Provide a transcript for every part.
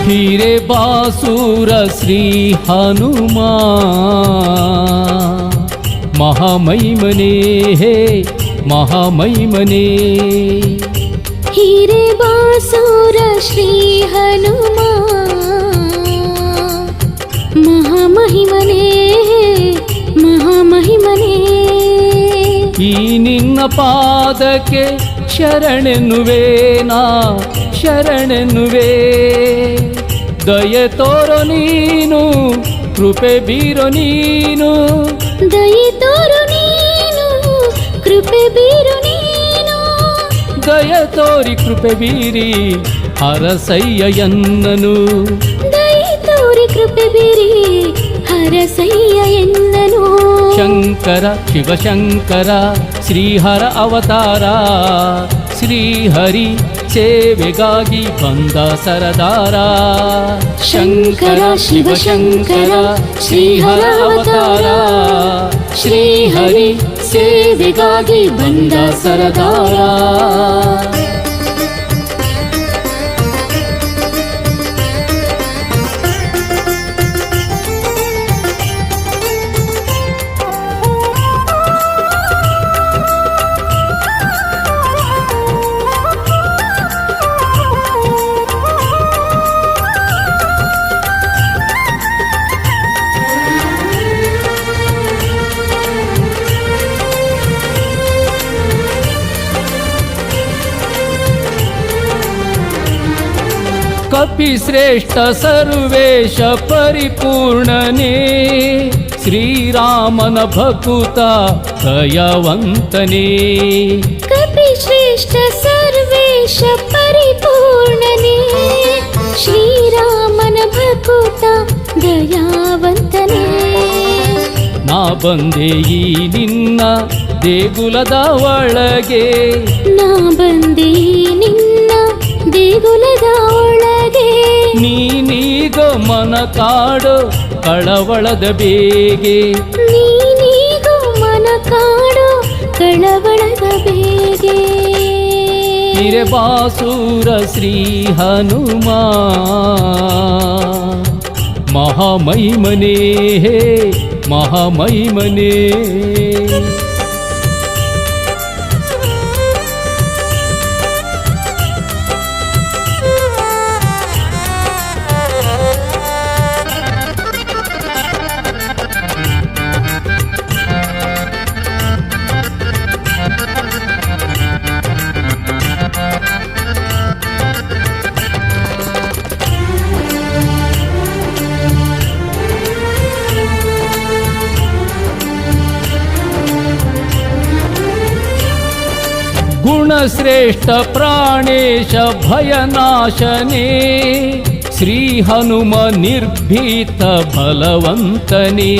हीरे बासूर श्री हनुमा महामहिमने हे महामहिमने। हीरे बासूर श्री हनुमा महामहिमने महामहिमने। ಈ ನಿನ್ನ ಪಾದಕ್ಕೆ ಶರಣೆನ್ನುವೆ ನಾ ಶರಣೆನ್ನುವೆ। ದಯೆ ತೋರೋ ನೀನು ಕೃಪೆ ಬೀರೋ ನೀನು। ದಯೆ ತೋರೋ ನೀನು ಕೃಪೆ ಬೀರೋ ನೀನು। ದಯೆ ತೋರಿ ಕೃಪೆ ಬೀರಿ ಹರಸಯ್ಯ ಎನ್ನನು। ದಯೆ ತೋರಿ ಕೃಪೆ ಬೀರಿ ಹರಸಯ್ಯ ಎನ್ನನು। ಶಂಕರ ಶಿವಶಂಕರ ಶ್ರೀಹರ ಅವತಾರ ಶ್ರೀಹರಿ ಸೇವೆಗಾಗಿ ಬಂದ ಸರದಾರ। ಶಂಕರ ಶಿವಶಂಕರ ಶ್ರೀಹರ ಅವತಾರ ಶ್ರೀಹರಿ ಸೇವೆಗಾಗಿ ಬಂದ ಸರದಾರ। कपि श्रेष्ठ सर्वेश परिपूर्णने श्रीरामन भकुत दयावंतने। कपि श्रेष्ठ सर्वेश परिपूर्णने श्रीरामन भकुत दयावंतने। ನಾ ಬಂದೆ ಈ ನಿನ್ನ ದೇಗುಲದ ಒಳಗೆ। ನಾ ಬಂದೆ ನಿನ್ನ ದೇಗುಲದ ಒಳಗೆ। ನೀನೀಗ ಮನ ಕಾಡು ಕಳವಳದ ಬೇಗೆ। ನೀನೀಗ ಮನ ಕಾಡು ಕಳವಳದ ಬೇಗೆ। ಹಿರೆ ಬಾಸೂರ ಶ್ರೀ ಹನುಮಾ महामहिमने हे महामहिमने। गुणश्रेष्ठ प्राणेश भयनाशने श्री हनुम निर्भीत बलवंतने।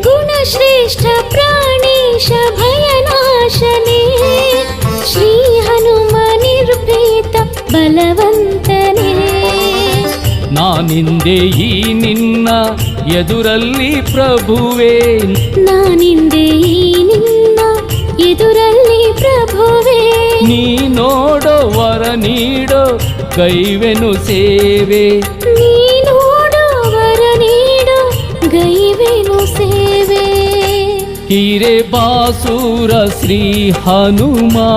गुणश्रेष्ठ प्राणेश भयनाशने श्री हनुम निर्भीत बलवंतने। ನಾನಿಂದೆ ಈ ನಿನ್ನ ಎದುರಲ್ಲಿ ಪ್ರಭುವೇ। ನಾನಿಂದೆ ಈ ನಿನ್ನ ಎದುರಲ್ಲಿ ಪ್ರಭುವೇ। ನೀ ನೋಡೋ ವರ ನೀಡೋ ಗೈವೆನು ಸೇವೆ। ನೀ ನೋಡೋ ವರ ನೀಡೋ ಗೈವೆನು ಸೇವೆ। ಹಿರೆ ಬಾಸೂರ ಶ್ರೀ ಹನುಮಾ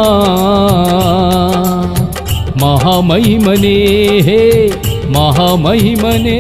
महामहिमने हे महामहिमने।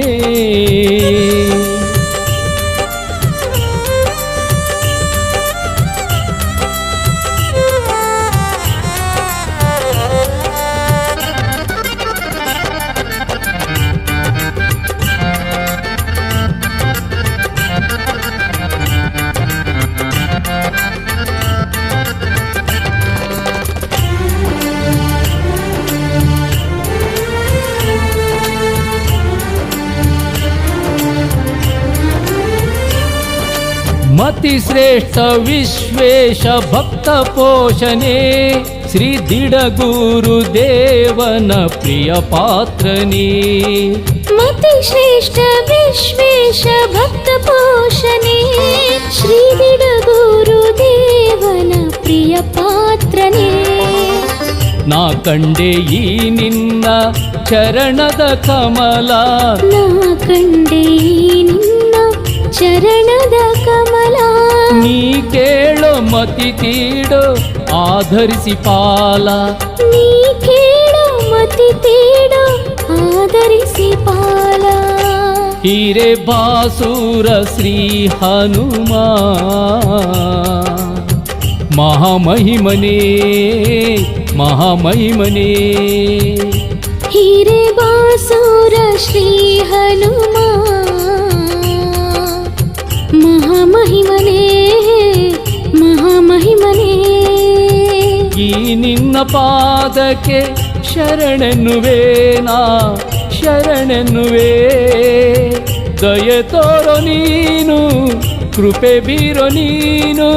ಮತಿ ಶ್ರೇಷ್ಠ ವಿಶ್ವೇಶ ಭಕ್ತ ಪೋಷಣೆ ಶ್ರೀ ದಿಡಗೂರು ದೇವನ ಪ್ರಿಯ ಪಾತ್ರನೇ ಮತಿ ಶ್ರೇಷ್ಠ ವಿಶ್ವೇಶ ಭಕ್ತ ಪೋಷಣೆ ಶ್ರೀ ದಿಡಗೂರು ದೇವನ ಪ್ರಿಯ ಪಾತ್ರನೇ ನಾ ಕಂಡೆ ಈ ನಿನ್ನ ಚರಣದ ಕಮಲ ನಾ ಕಂಡೆ ನಿನ್ನ ಚರಣದ ಕಮಲ ನೀ ಕೇಳೋ ಮತಿ ತೀಡೋ ಆಧರಿಸಿ ಪಾಲ ನೀ ಕೇಳೋ ಮತಿ ತೇಡೋ ಆದರಿಸಿ ಪಾಲ ಹಿರೆ ಬಾಸೂರ ಶ್ರೀ ಹನುಮ ಮಹಾಮಹಿಮನೇ ಮಹಾಮಹಿಮನೇ ಹಿರೆ ಬಾಸೂರ ಶ್ರೀ ಹನುಮ ಮಹಾಮಹಿಮನೇ ಮಹಾಮಹಿಮನೇ ಈ ನಿನ್ನ ಪಾದಕ್ಕೆ ಶರಣೆನ್ನುವೇನಾ ಶರಣೆನ್ನುವೇ ದಯೆ ತೋರೋ ನೀನು ಕೃಪೆ ಬೀರೋ ನೀನು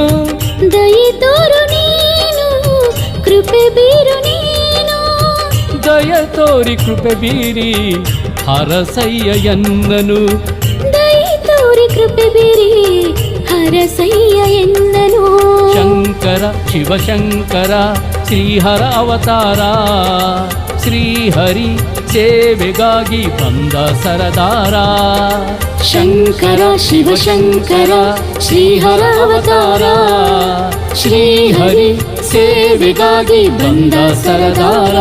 ದಯೆ ತೋರು ನೀನು ಕೃಪೆ ಬೀರು ನೀನು ದಯ ತೋರಿ ಕೃಪೆ ಬೀರಿ ಹರಸಯ್ಯ ಎನ್ನನು ದಯೆ ತೋರಿ ಕೃಪೆ ಬೀರಿ ಹರಸಯ್ಯ ಎನ್ನನು ಶಂಕರ ಶಿವಶಂಕರ ಶ್ರೀಹರ ಅವತಾರ ಶ್ರೀಹರಿ ಸೇವೆಗಾಗಿ ಬಂದ ಸರದಾರ ಶಂಕರ ಶಿವಶಂಕರ ಶ್ರೀಹರ ಅವತಾರ ಶ್ರೀಹರಿ ಸೇವೆಗಾಗಿ ಬಂದ ಸರದಾರ